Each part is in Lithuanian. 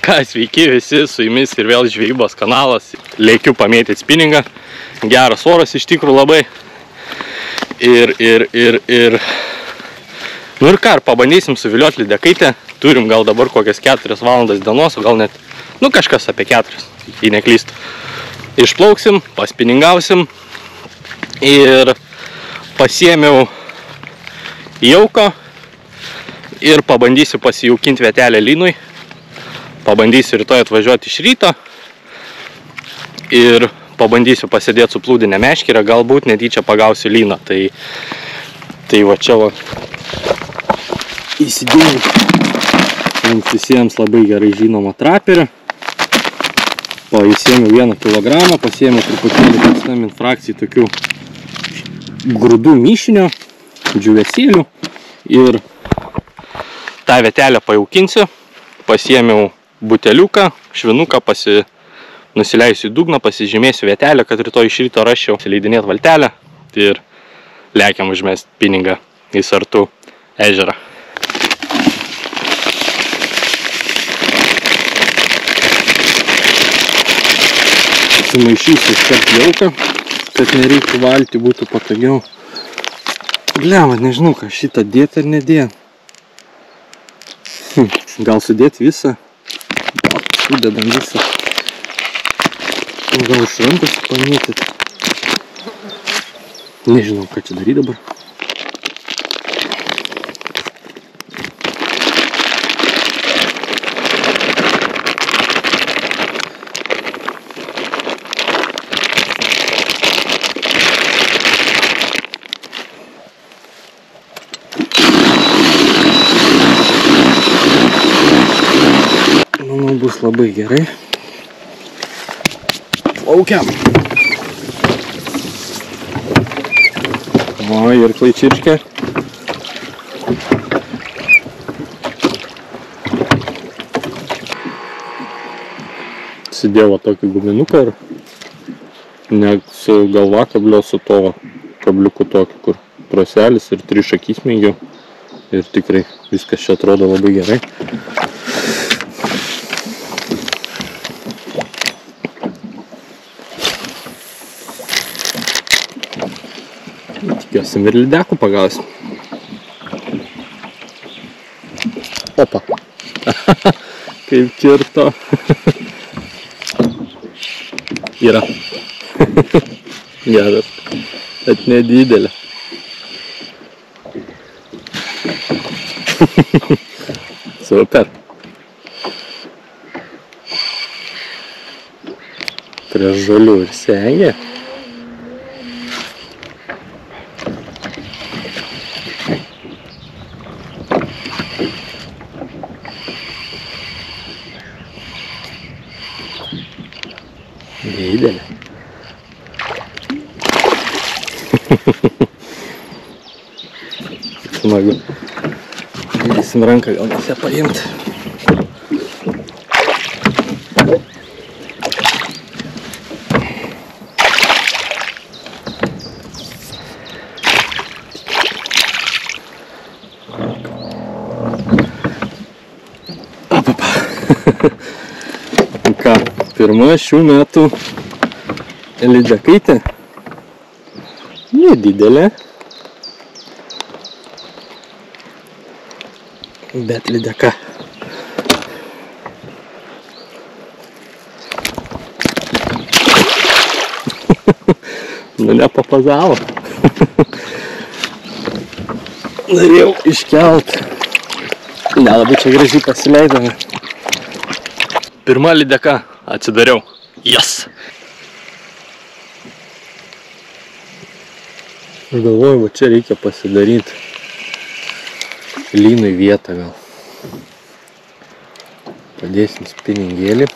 Ką, sveiki visi, su jumis ir vėl žvejybos kanalas. Lėkiu pamėtyti spinningą. Geras oras iš tikrųjų labai. Nu ir ką, pabandysim suvilioti lydekaitę. Turim gal dabar kokias 4 valandas dienos, o gal net, nu kažkas apie 4, jei neklystu. Išplauksim, paspinningausim ir pasiėmiau jauko ir pabandysiu pasijaukinti vietelę lynui. Pabandysiu rytoj atvažiuoti iš ryto ir pabandysiu pasėdėti su plūdinė meškere, galbūt netyčia pagausiu lyną. Tai va čia va įsidėjau mums visiems labai gerai žinomą traperį. Įsėmiau 1 kilogramą, pasiėmiau truputėlį pasiėmiau frakcijai tokių grūdų mišinio, džiūvėsėlių ir tą vietelę pajaukinsiu. Pasiėmiau buteliuką, švinuką, nusileisiu į dugną, pasižymėsiu vietelę, kad rytoj iš ryto raščiau leidinėti valtelę ir lekiam užmest spinningą į Sartų ežerą. Sumaišysiu iškart jauką, kad nereiktų valti, būtų patogiau. Bliava, nežinau, ką šitą dėti ar nedėti. Gal sudėti visą? Gal sudedam visą. Gal iš rankos pamėtyti. Nežinau, ką čia daryti dabar. Manau, bus labai gerai. Plaukiam. O, ir klaičičkė. Sėdėjau tokį guminuką ir ne su galvakablio, su to kabliuku tokiu, kur troselis ir 3 šakysmėgių. Ir tikrai viskas čia atrodo labai gerai. Tikiuosim ir lydekų pagausim. Opa. Kaip kirto. Yra. Geras. Bet nedidelė. Super. Prie žolių ir sengė. Didelė. Smagu. Dėsim ranką, gal nes ją paimti. Ką, pirma šių metų lydekaitė. Nedidelė. Bet lydeka. Nu, nepapazavo. Norėjau iškelt. Nelabai čia gražiai pasileidome. Pirma lydeka atsidariau. Yes! Aš galvoju, va čia reikia pasidaryti lynui vietą gal. Padėsim spinningėlį.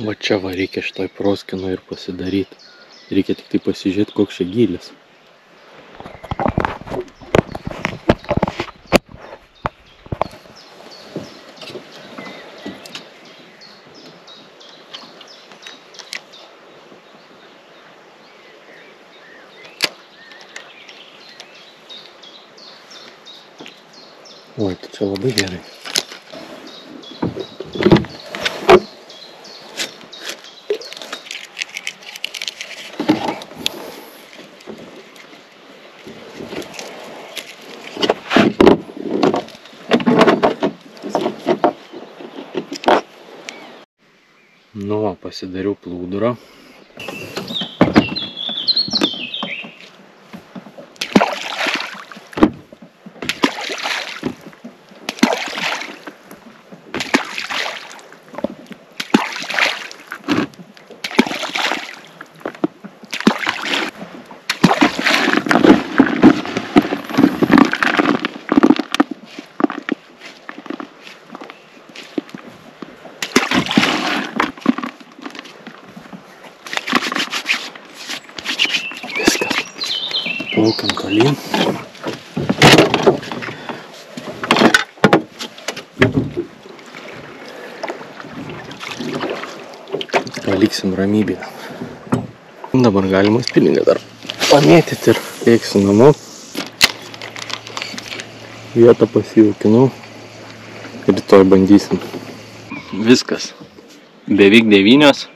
Va čia va reikia šitoj proskynoj ir pasidaryti. Reikia tik tai pasižiūrėti, koks čia gylis. Oi, tai čia labai gerai. Nu, pasidariau plūdurą. Plaukiam tolyn. Paliksim ramybėje. Dabar galima spiningą dar pamėtyti ir eiksim namo. Vietą pasijaukinau. Rytoj bandysim. Viskas. Beveik 9.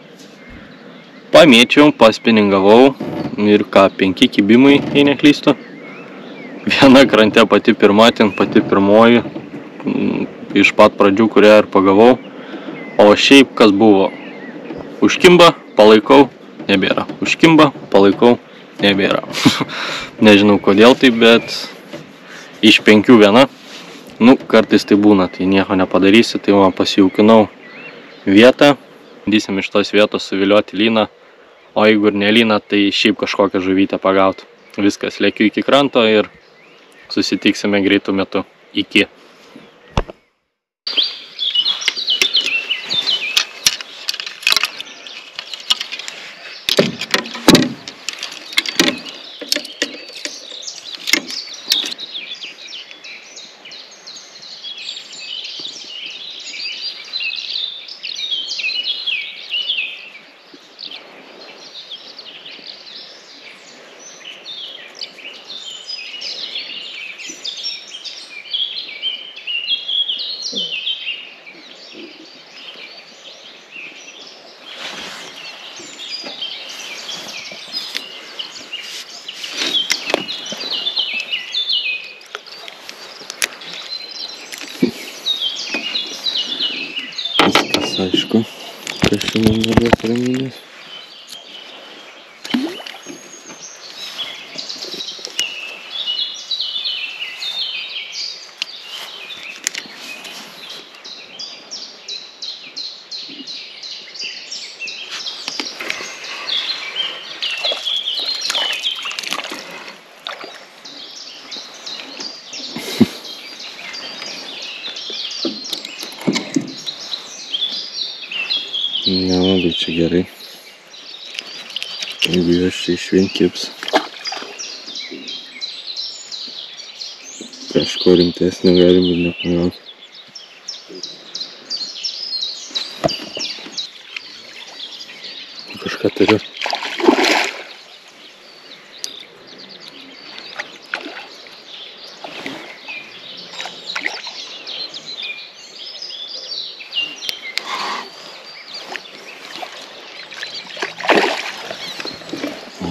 Pamėčiau, paspiningavau. Ir ką, 5 kibimai, jei neklystu. Viena krante pati pirma, ten pati pirmoji. Iš pat pradžių, kurią ir pagavau. O šiaip kas buvo? Užkimba, palaikau, nebėra. Užkimba, palaikau, nebėra. Nežinau kodėl taip, bet iš 5 viena. Nu, kartais tai būna, tai nieko nepadarysi. Tai va, pasijaukinau vietą. Bandysim iš tos vietos suvilioti lyną. O jeigu ir nelyna, tai šiaip kažkokią žuvytę pagauti. Viskas, lėkiu iki kranto ir susitiksime greitų metu. Iki. Aišku, kas šiandien neduos ramybės. Nelabai čia gerai, jeigu jos čia išvien kibs. Kažko rimtesnio galim ir nepagauti. Kažką turiu.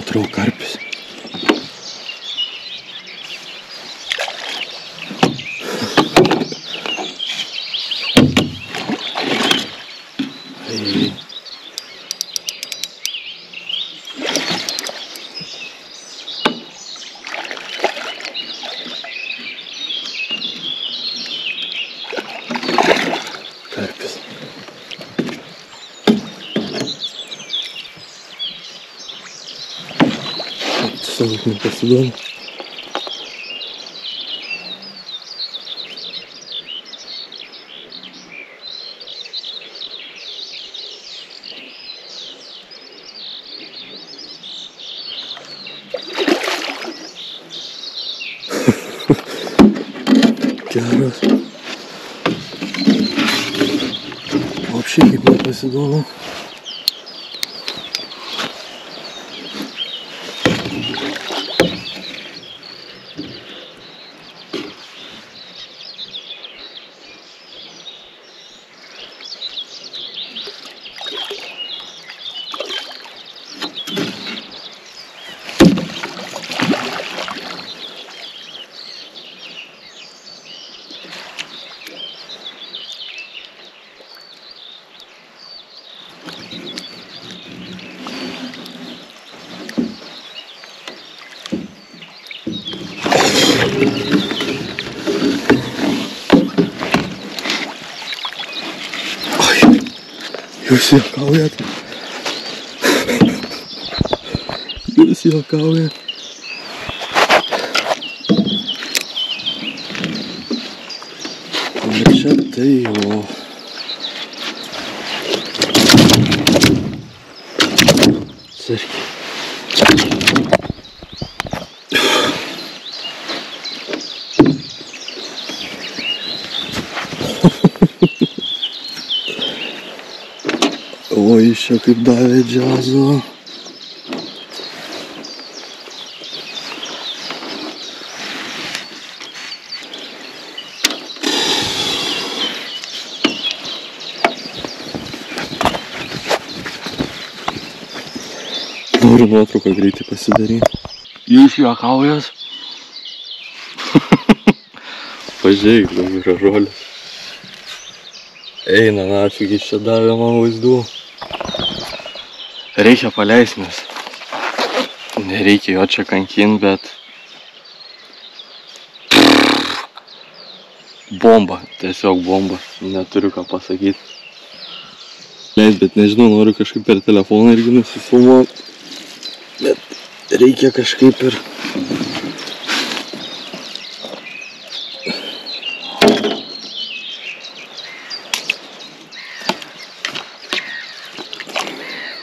Atrau karpis. Karpis. Tiesiog nepasiduoda. geras. Вообще kaip nepasiduoda. Jūs juokaujat. Jūs juokaujat. Bet čia tai jau. Sarkiai. O, iš čia kaip davė džiazo. Noriu nuotrauką greitai pasidaryti. Jūs juokaujat? Pažiūrėk, daug gražuolis. Eina, nafig, iš čia davė man vaizdų. Reikia paleist, nes nereikia jo čia kankint, bet bomba, tiesiog bomba, neturiu ką pasakyti. Bet nežinau, noriu kažkaip per telefoną irgi nusifilmuoti, bet reikia kažkaip ir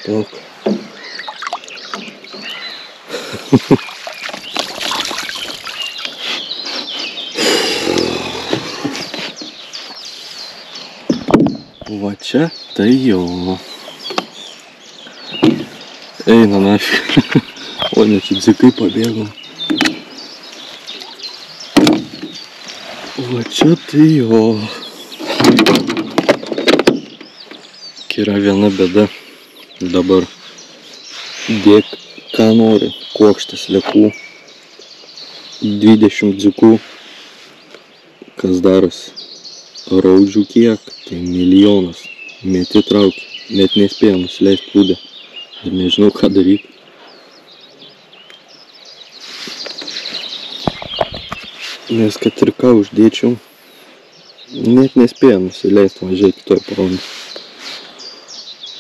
daug. Va čia tai jau. Eina nafig. O ne, čia dzikai pabėgom. Va čia tai jau. Yra viena bėda. Dabar dėk ką nori, kuokštas lekų, 20 dzikų, kas darosi, raudžių kiek, tai milijonas, meti trauki, net nespėja nusileist plūdę ir nežinau ką daryti. Nes kad ir ką uždėčiau, net nespėja nusileist, važiai kitoj parodė.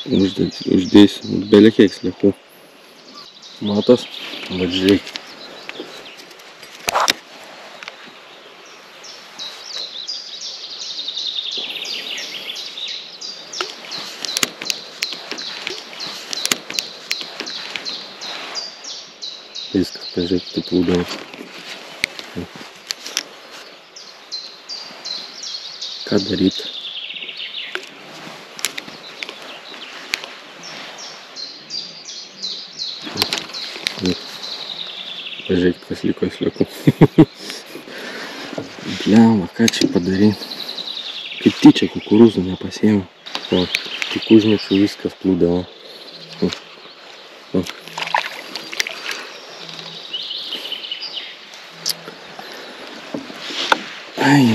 Uždėsiu belė kiek sliekų. Matos? Bet žiūrėk. Viskas, pažiūrėk, taip plūdavas. Ką daryti? Pažiūrėk, kas liko sliekų. Bliamba, ką čia padaryti? Kaip tyčia kukurūzų nepasiėmiau. O, tik užmečiau, viskas plūdavo. Ai.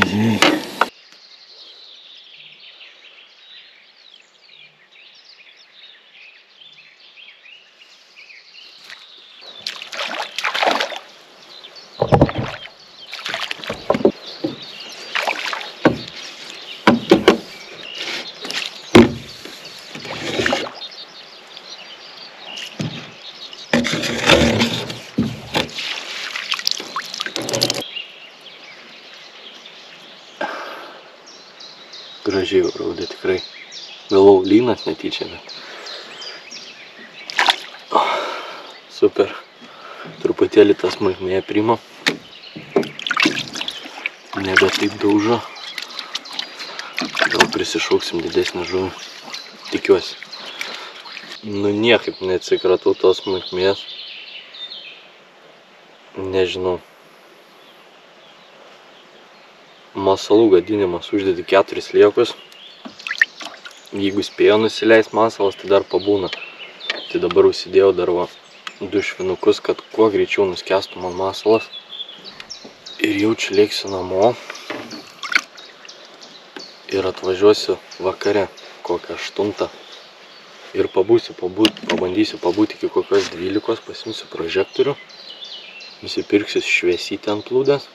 Gražiai raudė tikrai. Galvau, lynas netyčia, bet... Super. Truputėlį tas smulkmėje primo. nebe taip daužo. Gal prisišauksim didesnį žuvį. Tikiuosi. Nu niekaip neatsikratau tos smulkmės. Nežinau. Masalų gadinimas, uždedi 4 sliekus. Jeigu spėjo nusileis masalas, tai dar pabūna. Tai dabar užsidėjau dar 2 švinukus, kad kuo greičiau nuskęstų man masalas. Ir jau čia lėksiu namo. Ir atvažiuosiu vakare, kokią 8. Ir pabandysiu pabūti iki kokios 12, pasimsiu prožektorių. Nusipirksiu šviesytę ant plūdės.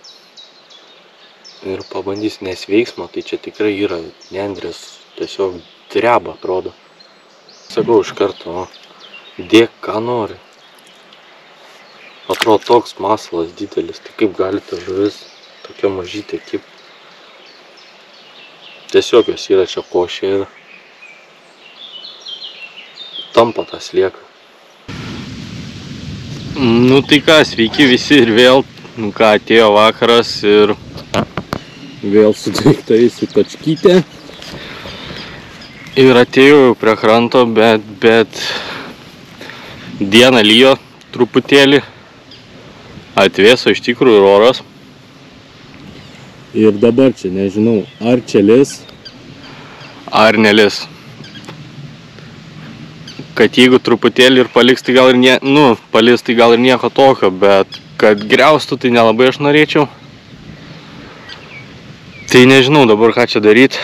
Ir pabandysiu, nes veiksmo, tai čia tikrai yra nendrės, tiesiog dreba atrodo. Sakau iš karto, dėk ką nori. Atrodo toks masalas didelis, tai kaip gali ta žuvis tokia mažytė kaip. Tiesiog jos yra čia košė ir tampa tą slieką. Nu tai ką, sveiki visi ir vėl, nu ką, atėjo vakaras ir vėl su daiktais su tačkytė. Ir atėjau prie kranto, bet dieną lyjo truputėlį, atvėso iš tikrųjų oras. Ir dabar čia nežinau, ar čia lis, ar nelis. Kad jeigu truputėlį ir paliks, tai gal ir palis, tai gal ir nieko tokio, bet kad griaustų, tai nelabai aš norėčiau. Tai nežinau dabar ką čia daryti,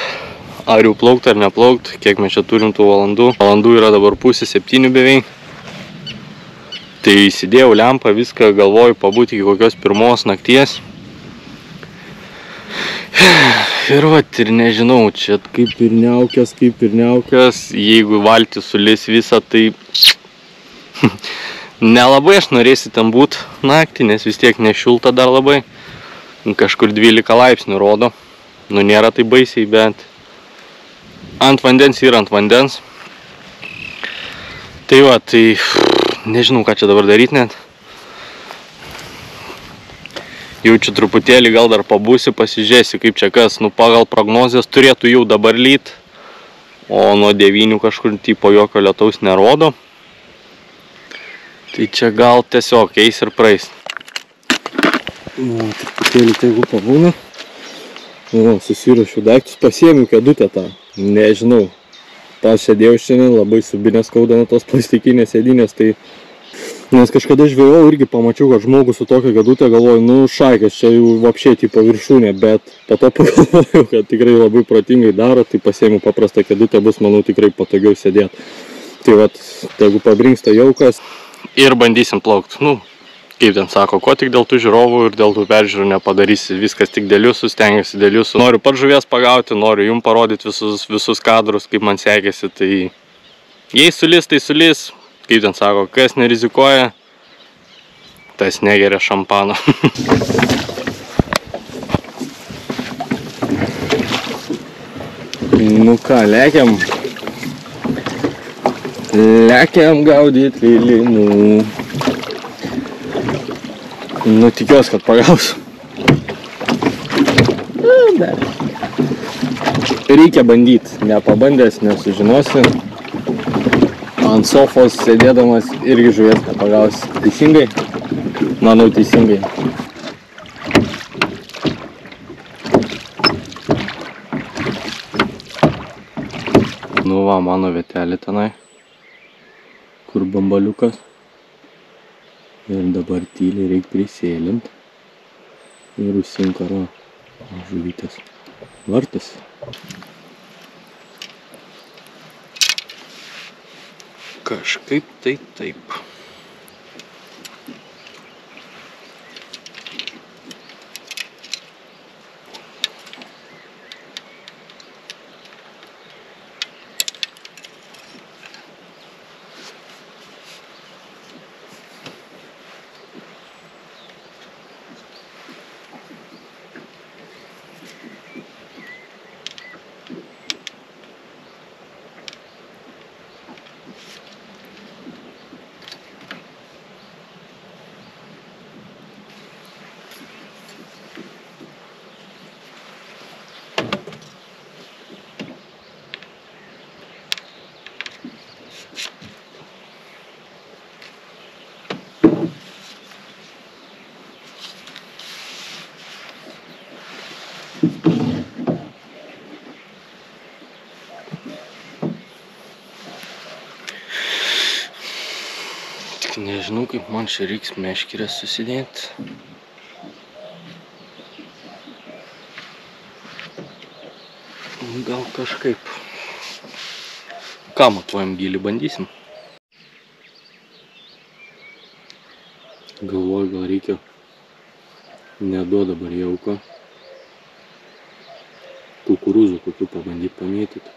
ar jau plaukt ar neplaukt, kiek mes čia turim tų valandų. Valandų yra dabar 6:30 beveik. Tai įsidėjau lempą, viską galvoju pabūti iki kokios 1 nakties. Ir vat, ir nežinau, čia kaip ir niaukęs, jeigu valtis sulis visą, tai nelabai aš norėsiu ten būt naktį, nes vis tiek nešilta dar labai. Kažkur 12 laipsnių rodo, nu nėra tai baisiai, bet ant vandens yra ant vandens. Tai va, tai nežinau ką čia dabar daryti net. Jau čia truputėlį gal dar pabūsiu, pasižiūrėsiu kaip čia kas, nu pagal prognozijas turėtų jau dabar lyt, o nuo 9 kažkur tipo jokio lietaus nerodo. Tai čia gal tiesiog eis ir praeis. Nu, truputėlį tegu pabūna. Nu, susirašiu daiktus, pasiėmiau kėdutę tą, nežinau. Pas sėdėjau šiandien, labai subinės skauda nuo tos plastikinės sėdynės, tai nes kažkada žvejojau irgi pamačiau, kad žmogus su tokia kėdutė, galvoju, nu šaikės, čia jau vapšiai tipo viršūnė, bet po to pagalvojau, kad tikrai labai protingai daro, tai pasiėmiau paprastą kėdutę, bus, manau, tikrai patogiau sėdėti. Tai vat, jeigu pabrinksta jaukas. Ir bandysim plaukt. Nu, kaip ten sako, ko tik dėl tų žiūrovų ir dėl tų peržiūrų nepadarysi, viskas tik dėl jūsų, stengiuosi dėl jūsų. Noriu pat žuvies pagauti, noriu jums parodyti visus kadrus, kaip man sekėsi, tai jei sulis, tai sulis. Kaip ten sako, kas nerizikuoja, tas negeria šampano. Nu ką, lekiam gaudyti lilinų. Nu tikiuosi, kad pagausiu. Reikia bandyti, nepabandęs nesužinosi. Ant sofos sėdėdamas irgi žuvies nepagausi. Teisingai? Manau, teisingai. Nu va, mano vietelė tenai, kur bambaliukas. Ir dabar tyliai reikia prisėlint. Ir užsinkaro žuvytės vartas. Kažkaip tai taip. Tik nežinau, kaip man čia reiks meškerės susidėti. Gal kažkaip. Ką matuojam gylį, bandysim. Galvoju, gal reikia neduot dabar jauko. Kukurūzų kokių pabandyti pamėtyti.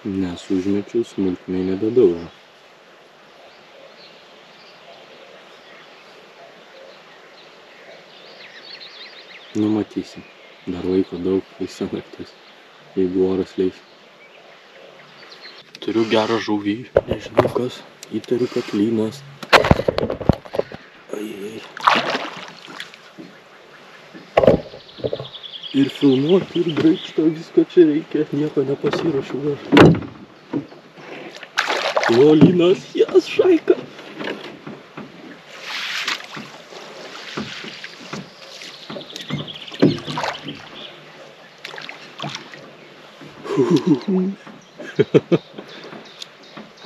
Nes užmečiu smulkmei nebedaug. Nu matysim. Dar laiko daug, visa naktis, jeigu oras leis. Turiu gerą žuvį, nežinau kas, įtariu, kad lynas. Ai. Ir filmuoti, ir graibšto, visko čia reikia, nieko nepasiruošiu dar. O, lynas, jas, šaika.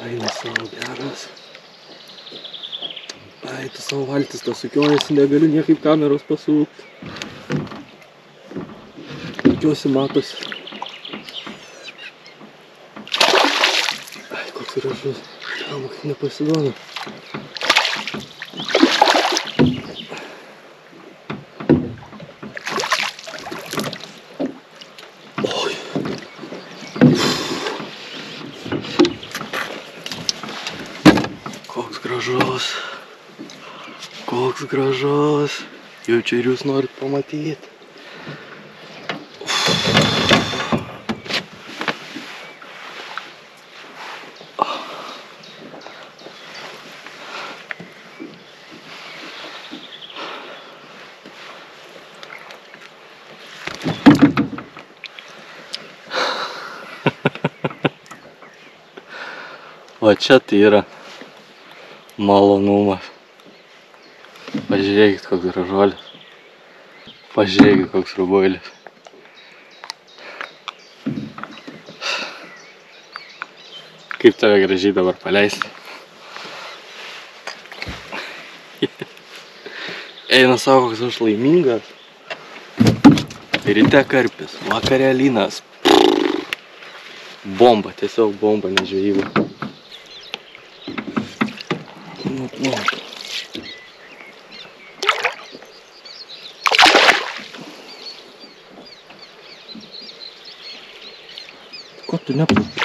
Eina savo geras. Ai, tu savo valtis tas sukiojasi, negaliu niekaip kameros pasukti. Tikiuosi matosi. Ai, koks gražus. Tam, kaip nepasiduoda. Koks gražus. Jau čia ir jūs norit pamatyti. O čia tai yra malonumas. Pažiūrėkit, koks gražuolis. Pažiūrėkit, koks rubuilis. Kaip tave gražiai dabar paleisti. Eina savo, koks aš laimingas. Ryte karpis, vakare lynas. Bomba, tiesiog bomba, ne žvejyba. Ko tu neplauki?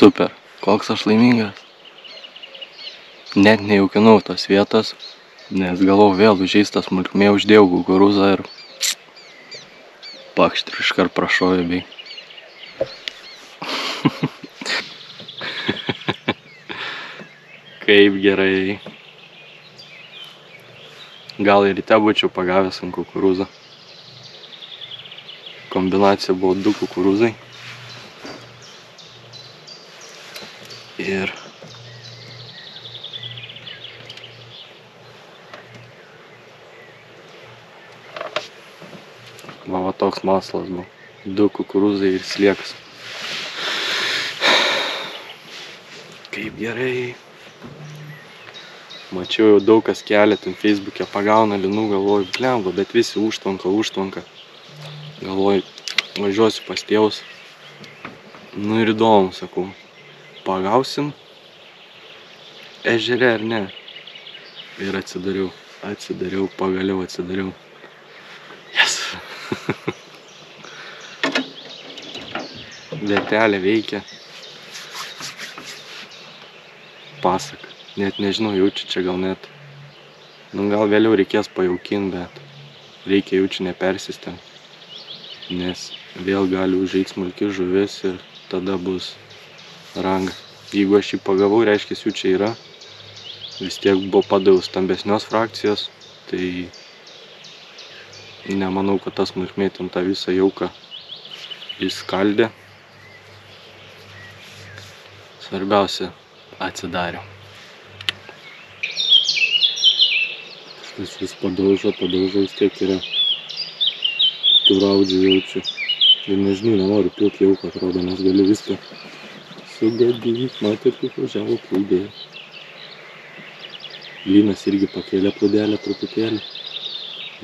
Super, koks aš laimingas. Net nejaukinau tos vietos, nes galvojau vėl užeistas smulkmė, uždėjau kukurūzą ir pakšt ir iškart prašovė bei. Kaip gerai. Gal ir ryte būčiau pagavęs ant kukurūzą. Kombinacija buvo 2 kukurūzai. Ir va toks maslas buvo. 2 kukurūzai ir sliekas. Kaip gerai. Mačiau jau daug kas kelia ten Facebook'e pagauna linų, galvoju, blemba, bet visi užtvanka. Galvoju, važiuosiu pas tėvus. Nu ir įdomu, sakau. Pagausim ežere ar ne? Ir atsidariau, pagaliau atsidariau. Yes! Vietelė veikia. Pasak. Net nežinau, jaučiu čia gal net. Nu gal vėliau reikės pajaukinti, bet reikia jaučiu nepersistengti. Nes vėl gali užeit smulki žuvis ir tada bus ranga. Jeigu aš jį pagavau, reiškia jų čia yra. vis tiek buvo padaviau stambesnios frakcijos, tai nemanau, kad tas smulkmė ten tą visą jauką įskaldė. Svarbiausia, atsidarė. Kažkas vis padaužo, vis tiek yra tų raudžių jaučiu. Ir nežinau, nenoriu pilti jauką, atrodo, nes galiu viską sugadinti. Matot, kaip važiavo plūdėje. Lynas irgi pakėlė plūdelę truputėlį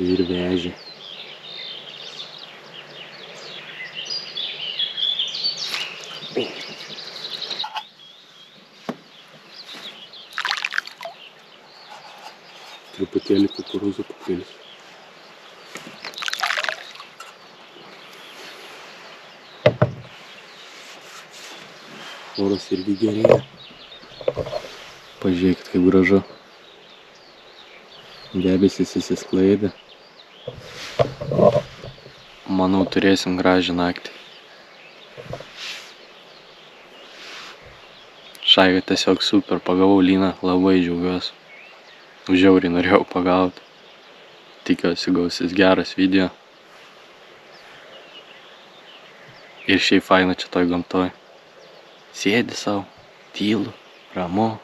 ir vežė. Truputėlį kukurūzų papilsiu. Oras irgi gerėja. Pažiūrėkit, kaip gražu. Debesis įsisklaidė. Manau, turėsim gražią naktį. Šaiga tiesiog super, pagavau lyną, labai džiaugiuosi. Žiauriai norėjau pagauti. Tikiuosi gausis geras video. Ir šiaip faina čia toj gamtoj. Sėdi sau, tylu, ramu.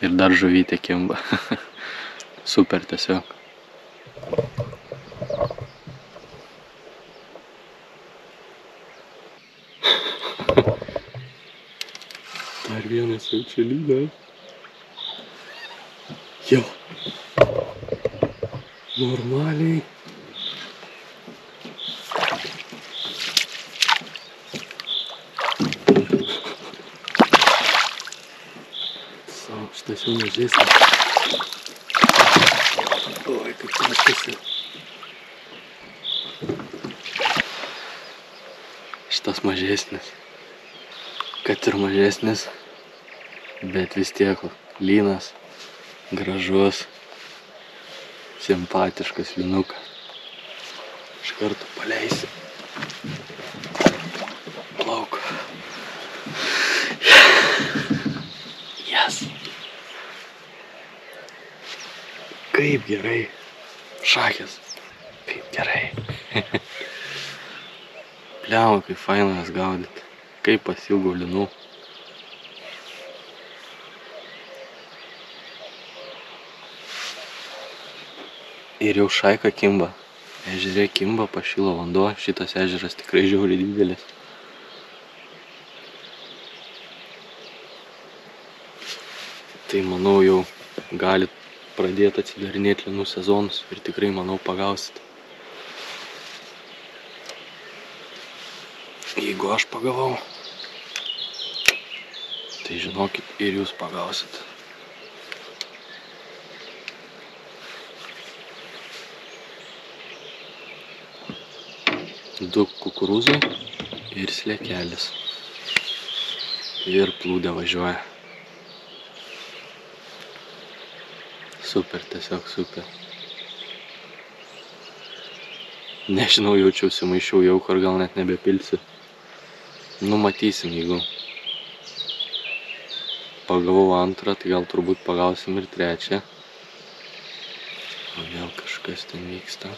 Ir dar žuvytė kimba. Super tiesiog. Dar vienas jau čia lynas. Jau. Normaliai. Sau, šitas jau mažesnis. Oi, kaip taškasi. Šitas mažesnis. Kad ir mažesnis, bet vis tiek lynas. Gražus, simpatiškas lynukas. Iš karto paleisiu. Plauk. Yes. Kaip gerai. Šakės. Kaip gerai. Pliau, kaip fainas gaudyt. Kaip pasiilgau lynų. Ir jau šaika kimba. Ežerė kimba, pašilo vanduo. Šitas ežeras tikrai žiauriai didelis. Tai manau jau galit pradėti atsidarinėti lynų sezonus. Ir tikrai manau pagausit. Jeigu aš pagavau, tai žinokit ir jūs pagausit. Du kukurūzai ir sliekelis. Ir plūdė važiuoja. Super, tiesiog super. Nežinau, jaučiausi maišiau jauką, ar gal net nebepilsiu. Nu, matysim, jeigu pagavau antrą, tai gal turbūt pagausim ir trečią. O vėl kažkas ten vyksta.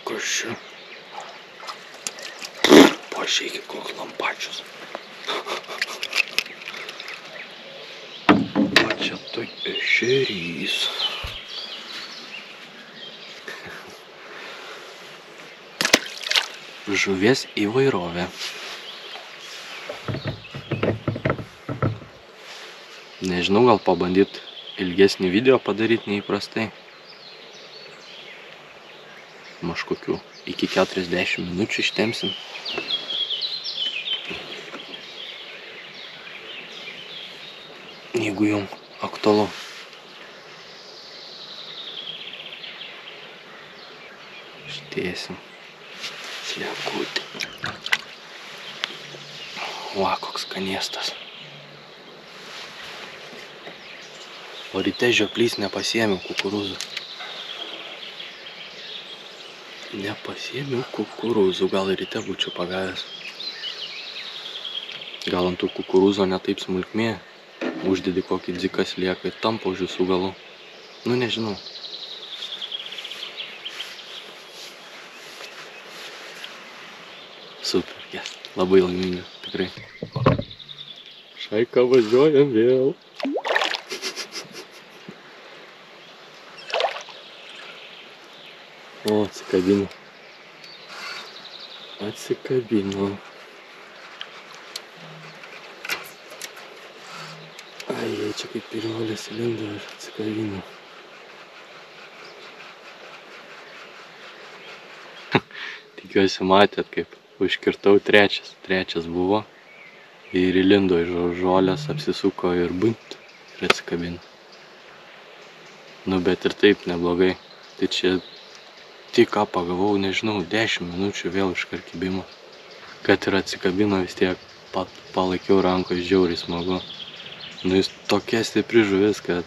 Kas čia? Pažiūrėkit, koks lampačius. Va čia tai ešerys. Žuvies įvairovė. Nežinau, gal pabandyt ilgesnį video padaryti neįprastai. Mažkokių iki 40 minučių ištempsim. Jeigu jums aktualu. Ištiesim sliekutį. Va, koks skanėstas. O ryte žioplys nepasiėmiau kukurūzų. Nepasiėmiau kukurūzų, gal ryte būčiau pagavęs. Gal ant tų kukurūzo netaip smulkmė, uždedi kokį dzikas lieka ir tampa už visų galų. Nu, nežinau. Super, yes. Labai laiminga, tikrai. Šaika, važiuojam vėl. O, atsikabino. Atsikabino. Ai, čia kaip pirolės įlindo ir atsikabino. Tikiuosi matėt, kaip užkirtau trečias buvo ir įlindo iš žolės, apsisuko ir bunt ir atsikabino. Nu, bet ir taip neblogai. Tai čia tik ką pagavau, nežinau, 10 minučių vėl iš karkibimo. Kad ir atsikabino, vis tiek palaikiau rankos, žiauriai smagu. Nu, jis tokia stipri žuvis, kad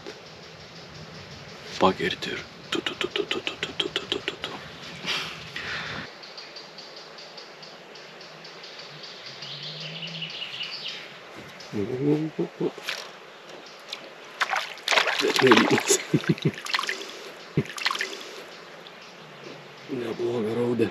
pakirti ir tu. Bet mėlynas. Nebloga raudė.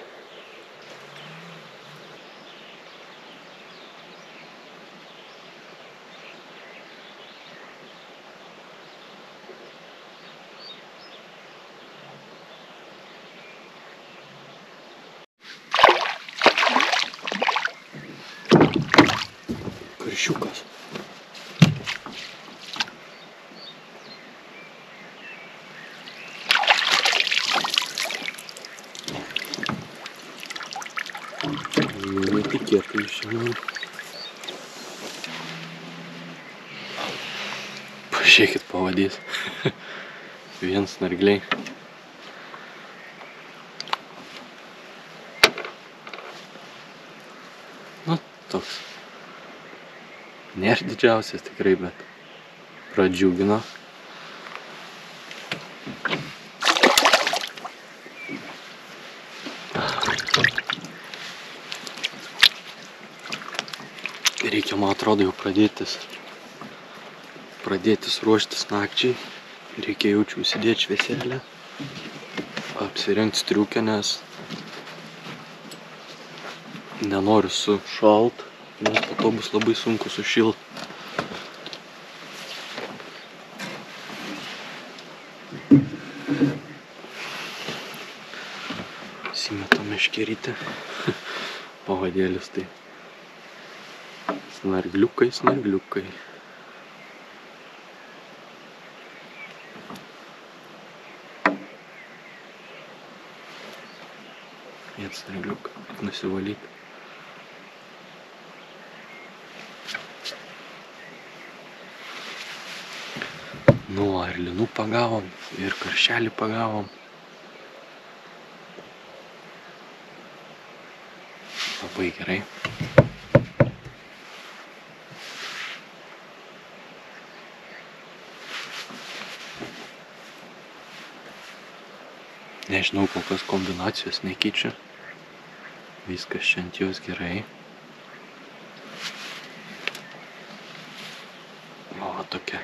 Karšiukas. Netikėtai šiandien. Pažiūrėkit, pavadys. Vien snargliai. Nu, toks. Nėra didžiausias tikrai, bet pradžiugino. Reikia, man atrodo, jau pradėtis ruoštis nakčiai. Reikia jaučiu užsidėti švieselę, apsirengti striukę, nes nenoriu sušalt, nes po to bus labai sunku sušilt. Įsimetam meškerytę. Pavadėlis tai. Snargliukai. Vien snargliuką, nusivalyti. Nu, ir linų pagavom, ir karšelį pagavom. Labai gerai. Nežinau, kol kas kombinacijos nekeičia. Viskas čia ant jos gerai. O, tokia.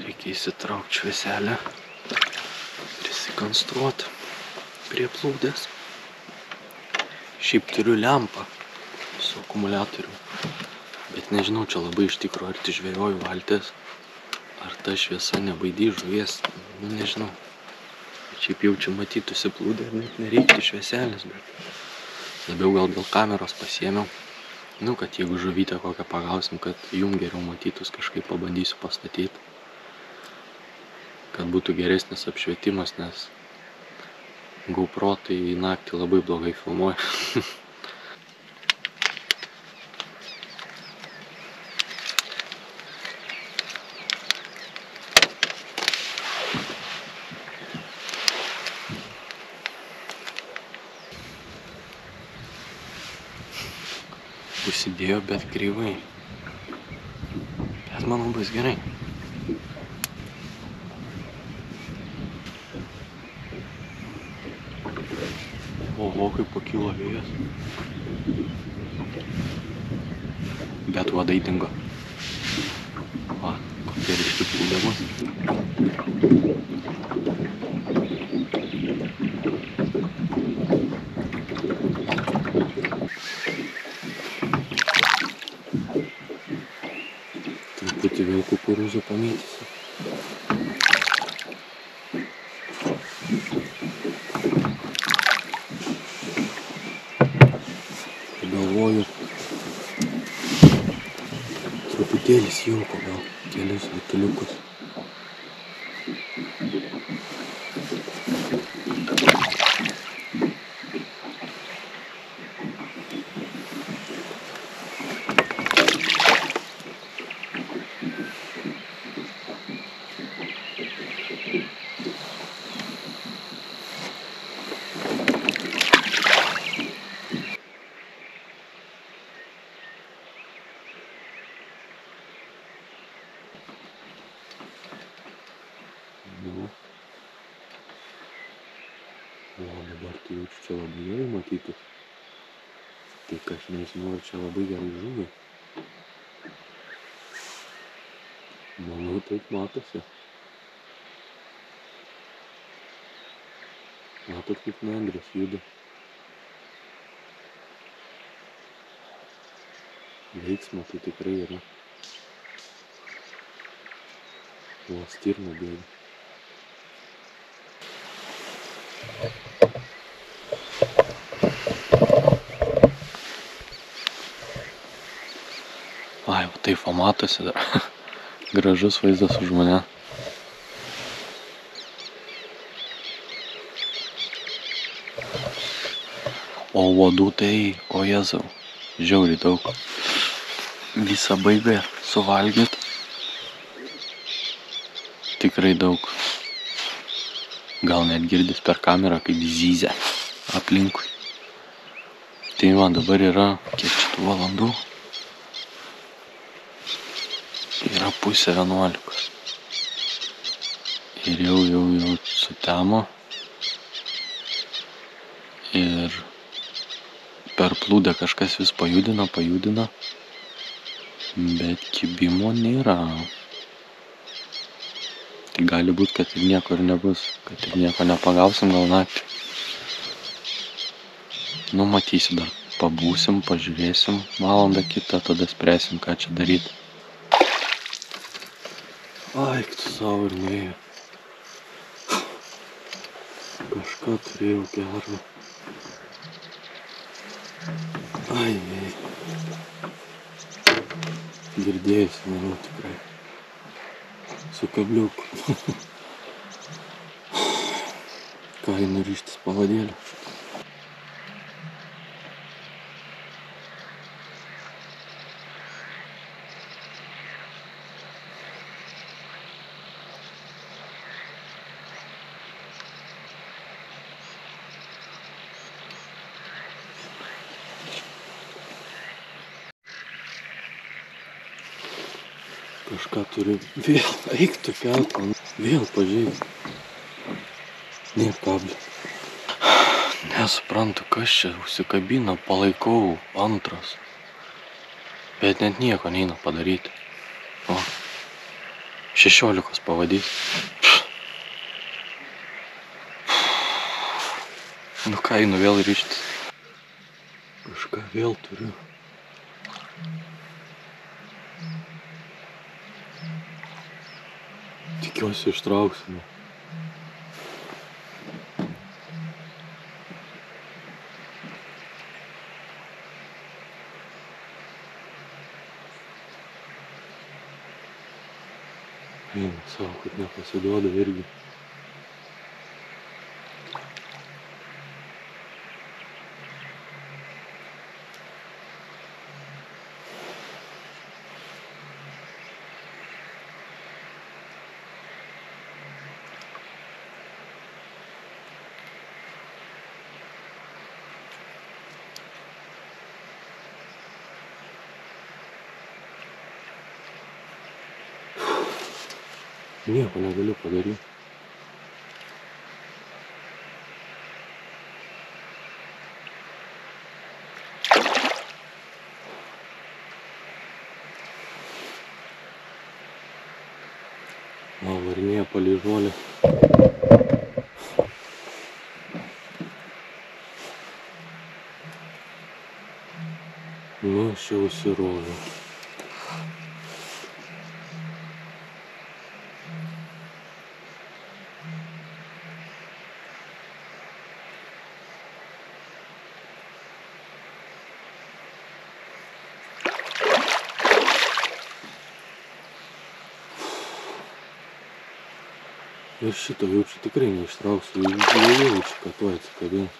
Reikia įsitraukti švieselę, prisikonstruoti prie plūdės. Šiaip turiu lempą su akumuliatoriu, bet nežinau, čia labai iš tikro arti žvejoju valties, ar ta šviesa nebaidys žuvies, nu nežinau. Šiaip jau čia matytųsi plūdė ir net nereiktų švieselės, bet labiau gal dėl kameros pasiėmiau. Nu, kad jeigu žuvytę kokią pagausim, kad jum geriau matytus, kažkaip pabandysiu pastatyti. Kad būtų geresnis apšvietimas, nes GoPro tai naktį labai blogai filmuoja. Užsidėjo, bet kreivai. Bet manau bus gerai. Oho, kaip pakilo vėjas. Bet vadai dingo. Va, kokie ryški plūdamas. Truputį vėl kukurūzų pamėtysiu. Galvoju, truputėlis jauko, gal kelius rutuliukus. O dabar tai jaučiu čia labai gerai matytis. Tik aš nežinau, ar čia labai gerai žuvi. Manau, taip matosi. Matot, kaip nendrės juda. Veiksmo tai tikrai yra. O stirna bėga. Ai, va taip va matosi dar. Gražus vaizdas už mane. O uodų tai, o jėzau, žiauriai daug. Visą baigą suvalgyt. Tikrai daug. Gal net girdis per kamerą, kaip zyzia aplinkui. Tai man dabar yra kiek šitų valandų. Yra 10:30. Ir jau sutemo. Ir per plūdę kažkas vis pajudina. Bet kibimo nėra. Tai gali būt, kad ir nieko ir nebus. Kad ir nieko nepagausim gal naktį. Nu, matysi dar. Pabūsim, pažiūrėsim valandą kitą, tada spręsim, ką čia daryti. Ai, tu savo ir nuėjo. Kažką turėjau gero. Ai. Girdėjusi, manau, tikrai. Su kabliuku. Ką einu ryžtis pavadėlį. Kažką turiu vėl eik tu kelt, man vėl pažeist. Nėr kablio. Nesuprantu, kas čia užsikabina, palaikau antras. Bet net nieko neina padaryti. O, 16 pavadyti. Nu ką, einu vėl ryžtis. Kažką vėl turiu. Tikiuosi ištrauksime. Eina savo, kad nepasiduoda irgi. Nieko negaliu padaryti. Varinėja palei žolę. Nu, aš jau užsiroviau. Ir šito jau čia tikrai neištrauksiu, jau iškatuoju atsikabinti.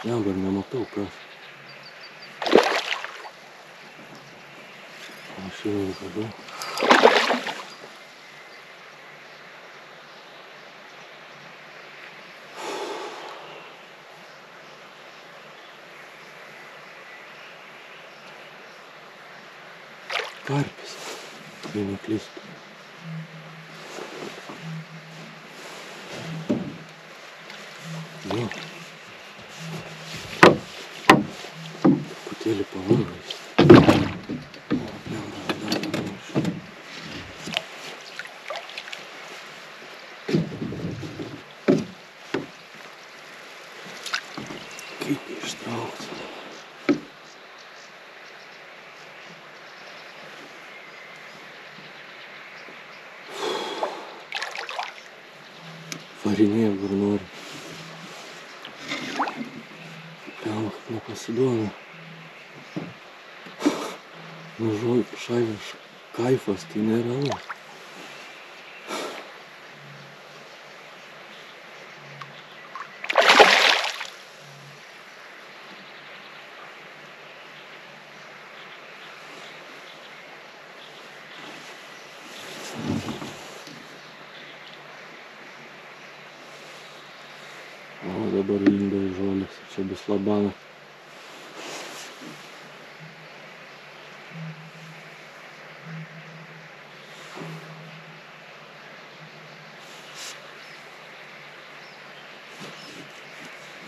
Dabar nematau kas. Aš jau galiu. Karpis, jei neklystu. Jo. Truputėlį pavargais. Kaip jį ištraukti? Varinėja kur nori. Gal nepasiduoda. Nu, šaigas kaifas, tai nerealu. O dabar lindo į žolės, čia bus labana.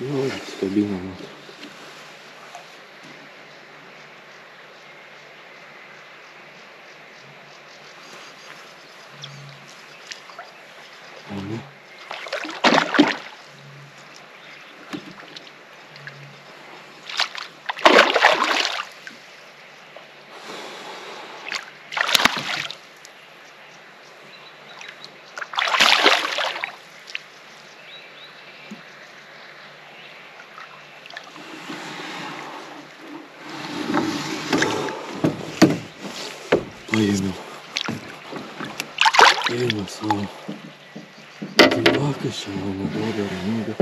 Nu, skabina matau. O ne. Paėmiau. Eina savo. Tai vakas čia man neduoda ramybę.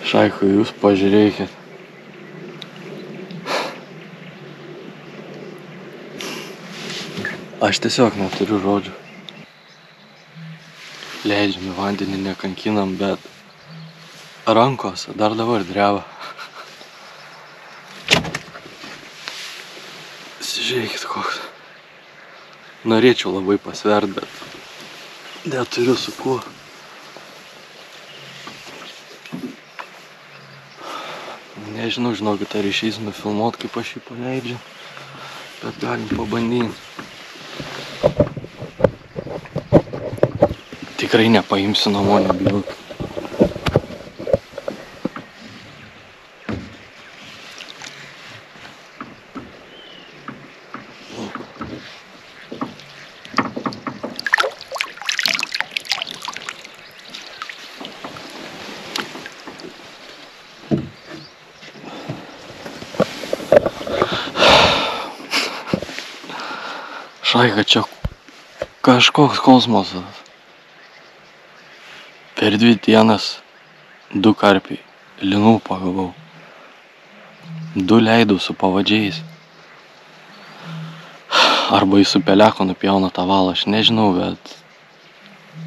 Šaiku, jūs pažiūrėkit. Aš tiesiog neturiu žodžių. Leidžiam į vandenį, nekankinam, bet rankos dar dabar dreba. Žiūrėkit koks. Norėčiau labai pasvert, bet neturiu su kuo. Nežinau, žinokit, ar išeis nufilmuot, kaip aš jį paleidžiu, bet galim pabandyti. Tikrai nepaimsiu namo, nebijau. Šaika, čia kažkoks kosmosas. Per 2 dienas 2 karpiai linų pagavau. 2 leidau su pavadžiais. Arba į su peleku nupjauna tą valą, aš nežinau, bet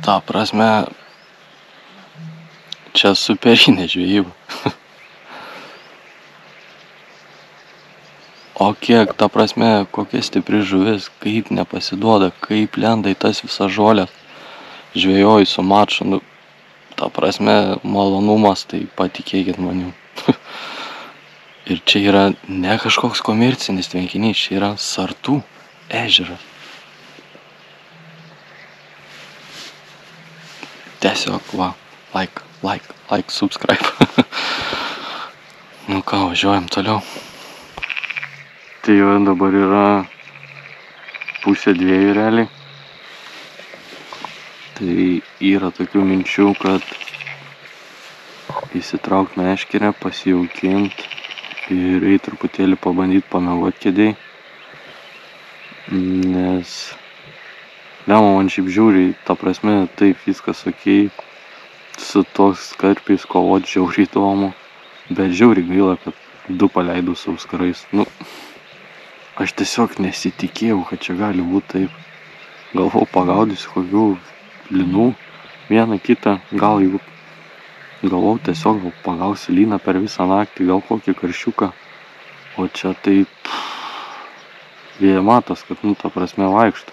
ta prasme, čia superinė žvejyba. O kiek, ta prasme, kokia stipri žuvis, kaip nepasiduoda, kaip lenda į tas visas žolės. Žvejoju su maču, nu, ta prasme, malonumas, tai patikėkit manim. Ir čia yra ne kažkoks komercinis tvenkinys, čia yra Sartų ežeras. Tiesiog, va, like, subscribe. Nu ką, važiuojam toliau. Tai jau dabar yra 1:30 realiai. Tai yra tokių minčių, kad įsitraukt meškerę, pasijaukint ir eit truputėlį pabandyt pamiegot kėdėj. Nes lema man šiaip žiauriai, ta prasme, taip viskas okei. Su toks karpiais kovot žiauriai įdomu. Bet žiauriai gaila, kad 2 paleidau su auskarais. Nu, aš tiesiog nesitikėjau, kad čia gali būti taip. Galvau pagaudysiu kokių linų, vieną kitą, gal jeigu galvau tiesiog pagausiu lyną per visą naktį, gal kokį karšiuką. O čia tai jie matos, kad, nu, ta prasme vaikšto.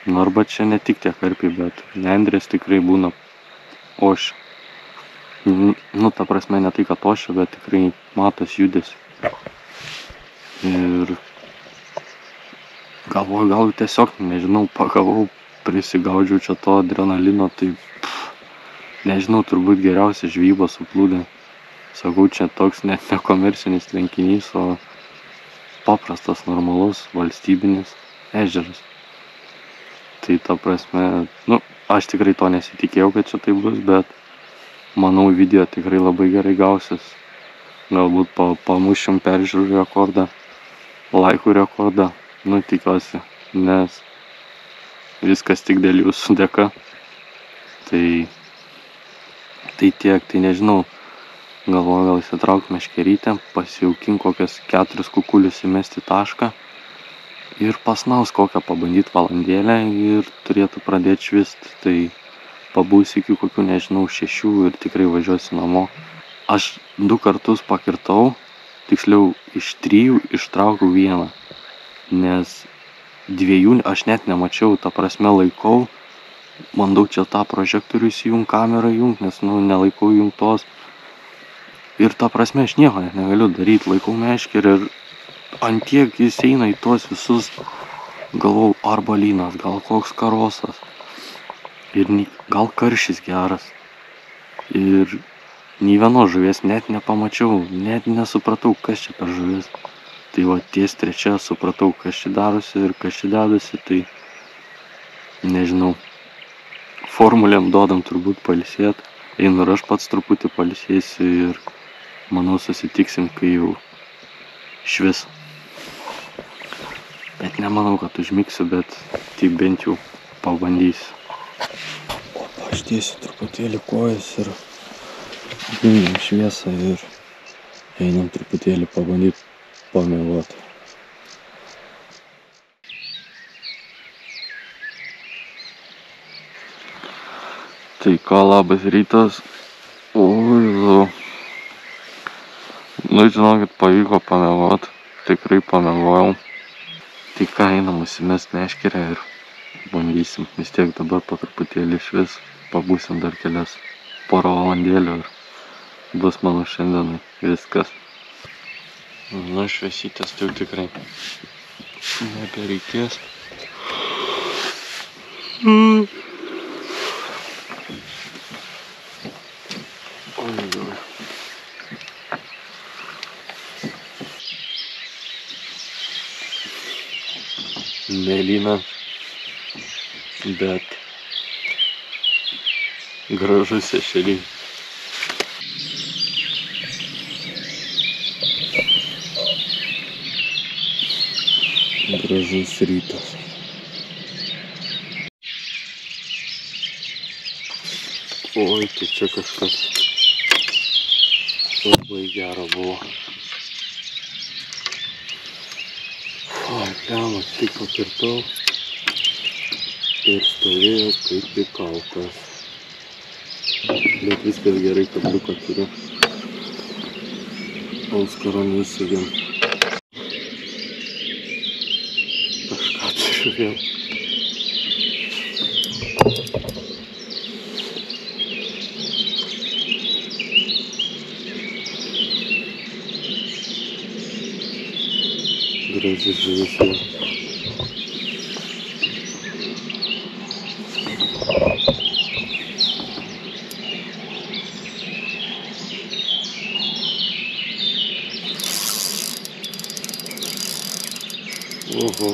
Nu, arba čia ne tik tie karpiai, bet nendrės tikrai būna ošia. Nu, ta prasme, ne tai, kad ošia, bet tikrai matos judesi. Ir galvoju, gal tiesiog, nežinau, pagavau, prisigaudžiau čia to adrenalino, tai nežinau, turbūt geriausia žvejyba suplūdė. Sakau, čia toks net nekomercinis tvenkinys, o paprastas, normalus, valstybinis ežeras. Tai ta prasme, nu, aš tikrai to nesitikėjau, kad čia tai bus, bet manau, video tikrai labai gerai gausis. Galbūt pamušim peržiūrų rekordą, laikų rekordą, nu, tikiuosi, nes viskas tik dėl jūsų dėka. Tai tiek, tai nežinau, galvoju gal įsitraukt meškerytę, pasijaukint kokias 4 kukulius įmesti tašką ir pasnaus kokią pabandyt valandėlę ir turėtų pradėti švist. Tai pabūsiu iki kokių, nežinau, 6 ir tikrai važiuosiu namo. Aš 2 kartus pakirtau, tiksliau iš 3 ištraukiau 1, nes 2 aš net nemačiau, ta prasme laikau, bandau čia tą prožektorių įsijungt, kamerą jungt, nes, nu, nelaikau jungtos. Ir ta prasme aš nieko net negaliu daryti, laikau meškerį ir ant tiek jis eina į tuos visus, galvau, arba lynas, gal koks karosas. Ir gal karšis geras. Ir nei vienos žuvies net nepamačiau, net nesupratau, kas čia per žuvis. Tai va, ties 3 supratau, kas čia darosi ir kas čia dedasi, tai nežinau. Formulėm duodam turbūt pailsėt, einu ir aš pats truputį pailsėsiu ir manau susitiksim, kai jau švis. Bet nemanau, kad užmigsiu, bet tai bent jau pabandysiu. Aš tiesiu truputėlį kojas ir jungiam šviesą ir einam truputėlį pabandyti pamiegot. Tai ką, labas rytas. Nu, žinokit, pavyko pamiegot, tikrai pamiegojau. Tai ką, einam užsimest meškerę ir bandysim. Vis tiek dabar po truputėlį švis, pabūsim dar kelias porą valandėlių ir bus mano šiandienai viskas. Nu, šviesytės tai jau tikrai nebereikės. Mėlyna, bet gražus ešerys. Gražus rytas. Oi, tai čia kažkas labai gero buvo. Oi. Lemą tik pakirtau ir stovėjo kaip įkaltas. Bet viskas gerai, kabliuką turiu. Auskaro neįsigėm. Kažką turiu vėl. Graži žuvis vėl. Oho.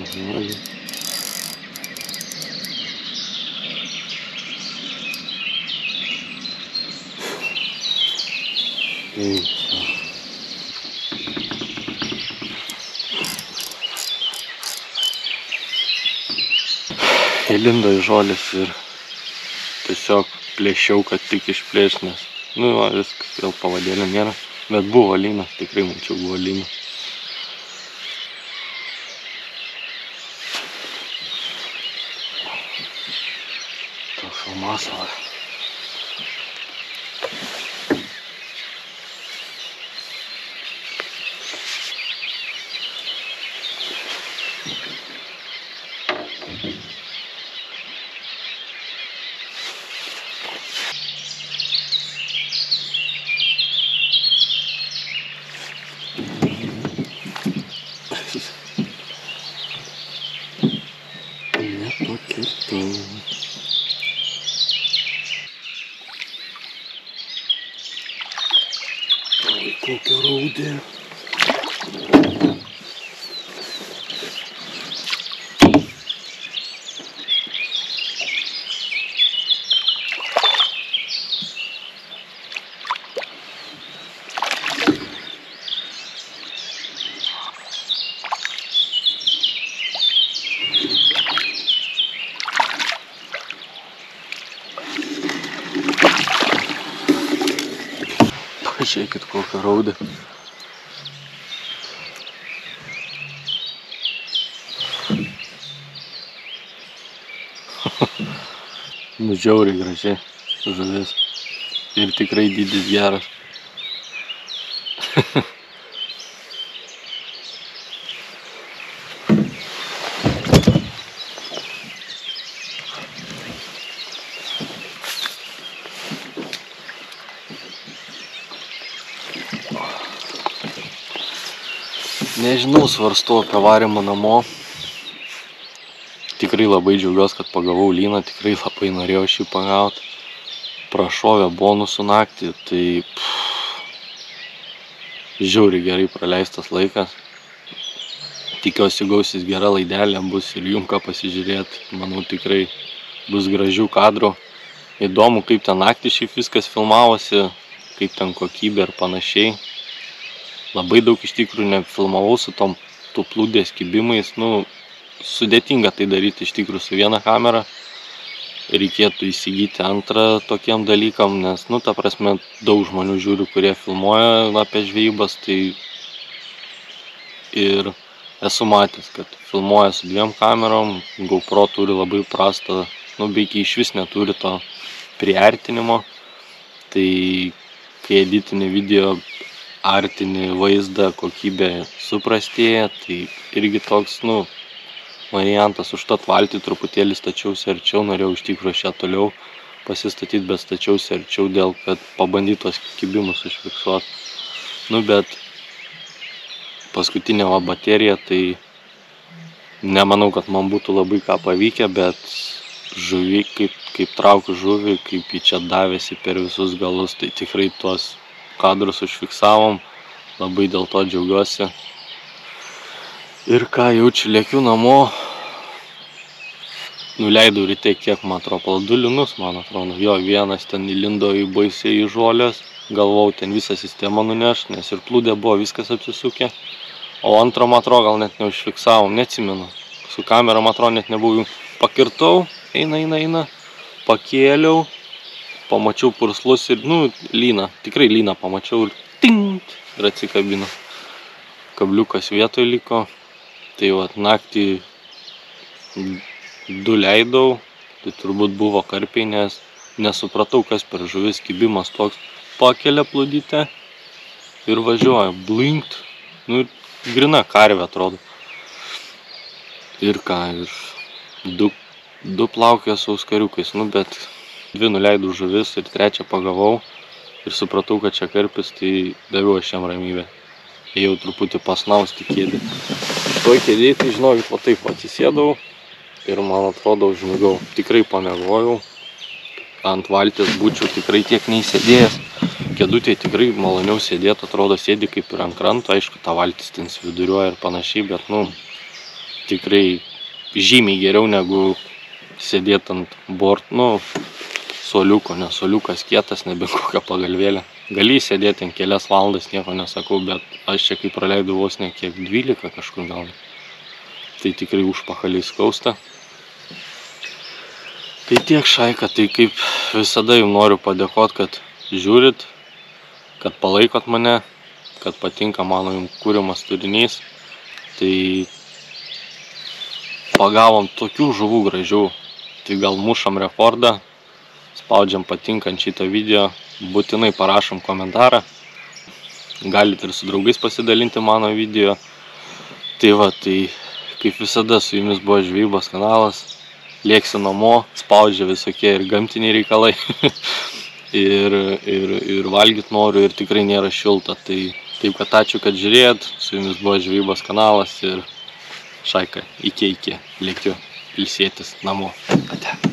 Aha. Įlindo į žolės ir tiesiog plėšiau, kad tik išplėš, nes viskas, vėl pavadėlė nėra, bet buvo lynas, tikrai mačiau buvo lynas. Toks masalas. Nepakirtau. Oi, kokia raudė. Pažiūrėkit, kokia raudė. Žiauriai gražiai žuvis. Ir tikrai dydis geras. Nežinau, svarstau apie varymą namo. Tikrai labai džiaugiuosi, kad pagavau lyną, tikrai labai norėjau šį pagauti. Prašovė bonusų naktį, tai žiauriai gerai praleistas laikas. Tikiuosi gausis gera laidelė, bus ir jum ką pasižiūrėti. Manau, tikrai bus gražių kadrų. Įdomu, kaip ten naktį šiaip viskas filmavosi, kaip ten kokybė ir panašiai. Labai daug iš tikrųjų nefilmavau su tom plūdės kibimais. Sudėtinga tai daryti iš tikrųjų su viena kamera. Reikėtų įsigyti antrą tokiem dalykam, nes, ta prasme, daug žmonių žiūriu, kurie filmuoja apie žvejybas, tai ir esu matęs, kad filmuoja su dviem kamerom, GoPro turi labai prastą, beveik iš vis neturi to priartinimo, tai kai editini video, artini vaizdą, kokybė suprastėja, tai irgi toks, variantas. Užtat valtį truputėlį stačiausi arčiau, norėjau iš tikrųjų šią toliau pasistatyti, bet stačiausi arčiau dėl, kad pabandyti tos kibimus užfiksuoti. Bet paskutinė baterija, tai nemanau, kad man būtų labai ką pavykę, bet žuvį, kaip traukiu žuvį, kaip jį čia davėsi per visus galus, tai tikrai tuos kadrus užfiksavom, labai dėl to džiaugiuosi. Ir ką, jaučiu, lėkiu namo, nuleidau ryte kiek, man atrodo, 2 linus, man atrodo, jo, vienas ten įlindo į baisiai į žolės, galvau ten visą sistemą nuneš, nes ir plūdė buvo viskas apsisukę, o antrą, man atrodo, gal net neužfiksavom, neatsimenu, su kamera, man atrodo, net nebuvau. Pakirtau, eina, pakėliau, pamačiau purslus ir, lyną, tikrai lyną pamačiau ir ting, ir atsikabino. Kabliukas vietoj liko, tai vat naktį 2 leidau, tai turbūt buvo karpiai, nes nesupratau, kas per žuvis, kibimas toks, pakelia plūdytę ir važiuoja, blinkt, grina karvė atrodo. Ir ką, ir 2 plaukė su auskariukais, bet 2 nuleidau žuvis ir 3 pagavau ir supratau, kad čia karpis, tai daviau aš jam ramybę. Ėjau truputį pasnausti kėdį. Šitoj kėdėj, tai žinokit, va taip atsisėdau ir man atrodo užmigau. Tikrai pamiegojau. Ant valties būčiau tikrai tiek neįsėdėjęs. Kėdutėj tikrai maloniau sėdėti, atrodo sėdi kaip ir ant kranto. Aišku, ta valtis ten viduriuoja ir panašiai, bet tikrai žymiai geriau negu sėdėti ant suoliuko, nes suoliukas kietas, nebe kokią pagalvėlę. Gali sėdėti ten kelias valandas, nieko nesakau, bet aš čia kaip praleidau vos ne kiek 12 kažkur gal. Tai tikrai užpakaliai skausta. Tai tiek šaika, tai kaip visada jums noriu padėkoti, kad žiūrit, kad palaikot mane, kad patinka mano jums kūriamas turinys. Tai pagavom tokių žuvų gražių, tai gal mušam rekordą, spaudžiam patinkant šitą video, būtinai parašom komentarą, galite ir su draugais pasidalinti mano video. Tai va, tai kaip visada su jumis buvo žvejybos kanalas, lėksiu namo, spaudžia visokie ir gamtiniai reikalai ir valgyt noriu ir tikrai nėra šilta. Tai taip, kad ačiū, kad žiūrėjot, su jumis buvo žvejybos kanalas ir šaika, iki, lėkiu ilsėtis namo. Ate.